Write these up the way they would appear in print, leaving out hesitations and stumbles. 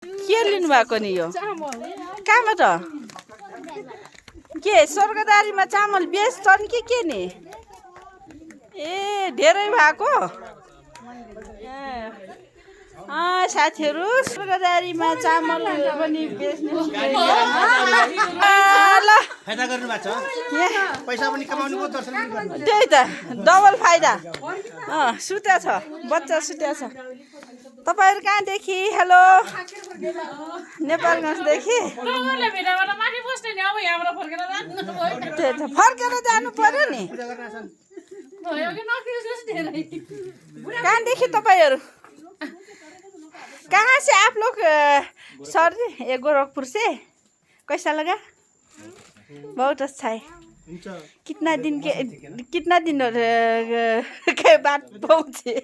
के लिनु भएको नि यो कहाँबाट के स्वर्गदारीमा चामल बेच्छन् के नि ए धेरै भएको साथीहरू स्वर्गदारीमा चामल पनि बेच्ने ल फाइदा गर्नु भएको छ पैसा पनि कमाउनु भयो दर्शन पनि गर्नु त्यही त डबल फाइदा सुत्या छ बच्चा सुत्या छ तपाईहरु कहाँदेखि हेलो नेपालगञ्जदेखि त्यही त फर्केर जानु पर्यो नि कहाँदेखि तपाईहरु कहाँ से आप लोग सर ये गोरखपुर से कैसा लगा बहुत अच्छा है कितना दिन के बाद पहुँचे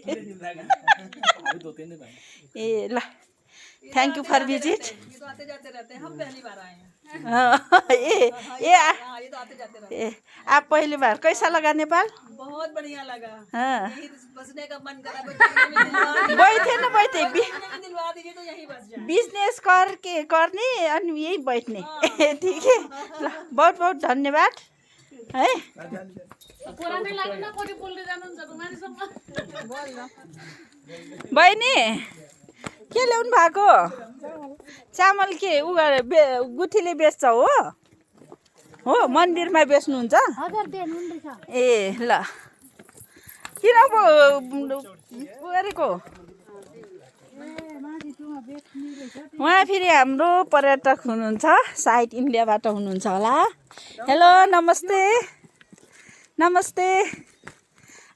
ए ल थैंक यू फॉर विजिट आते जाते रहते हैं हम पहली बार आए हैं आप पहली बार कैसा लगा नेपाल बहुत बढ़िया लगा हाँ बसने का मन करा बैठे दिलवा दीजिए तो यहीं बस जाए बिजनेस करने अनि यही बैठने ठीक है ल बहुत बहुत धन्यवाद है बहिनी के ल्याउनु भएको चामल के उ गुठीले बेच्छ हो मन्दिरमा बेच्नुहुन्छ ए ल किन गरेको उहाँ फेरि हाम्रो पर्यटक हुनुहुन्छ साउथ इन्डियाबाट हुनुहुन्छ होला हेलो नमस्ते नमस्ते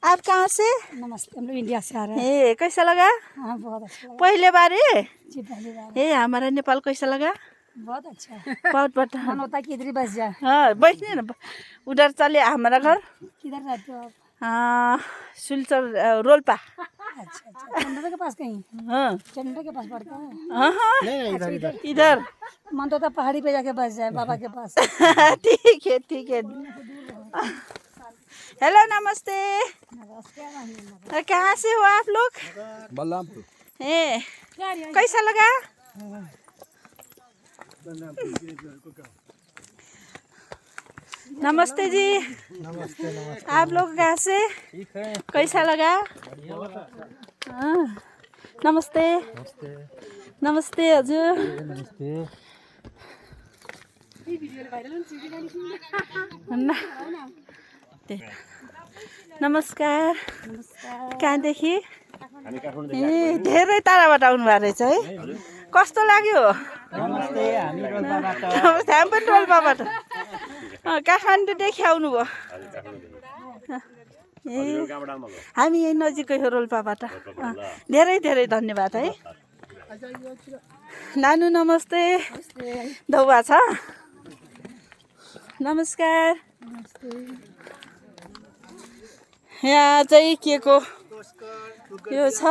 आप कहाँ से नमस्ते हम लोग इंडिया से आ रहे हैं ए कैसा लगा हाँ बहुत अच्छा लगा पहले बार है जी पहली बार ए हमारा नेपाल कैसा लगा बहुत अच्छा बहुत बड़ा मन होता है कि इधर ही बस जाए हाँ बैठने ना उधर चले हमारा घर किधर रहते हो आप सिलचर रोल्पा अच्छा अच्छा चंडा के पास कहीं हाँ चंडा के पास पड़ता है हाँ हाँ इधर मन तो होता है पहाड़ी पे जाके बस जाए बाबा के पास ठीक है हेलो नमस्ते कहाँ से हो आप लोग बलरामपुर ए कैसा लगा नमस्ते जी नमस्ते आप लोग कहाँ से कैसा लगा नमस्ते नमस्ते हजुर नमस्ते नमस्कार कहाँदेखि ए धेरै टाढाबाट आउनु भएको रहेछ है कस्तो लाग्यो नमस्ते हामी रोल्पाबाट हामी पनि रोल्पाबाट काठमाडौँदेखि आउनुभयो ए हामी यही नजिकै हो रोल्पाबाट धेरै धेरै धन्यवाद है नानु नमस्ते धौबा छ नमस्कार यहाँ चाहिँ के को यो छ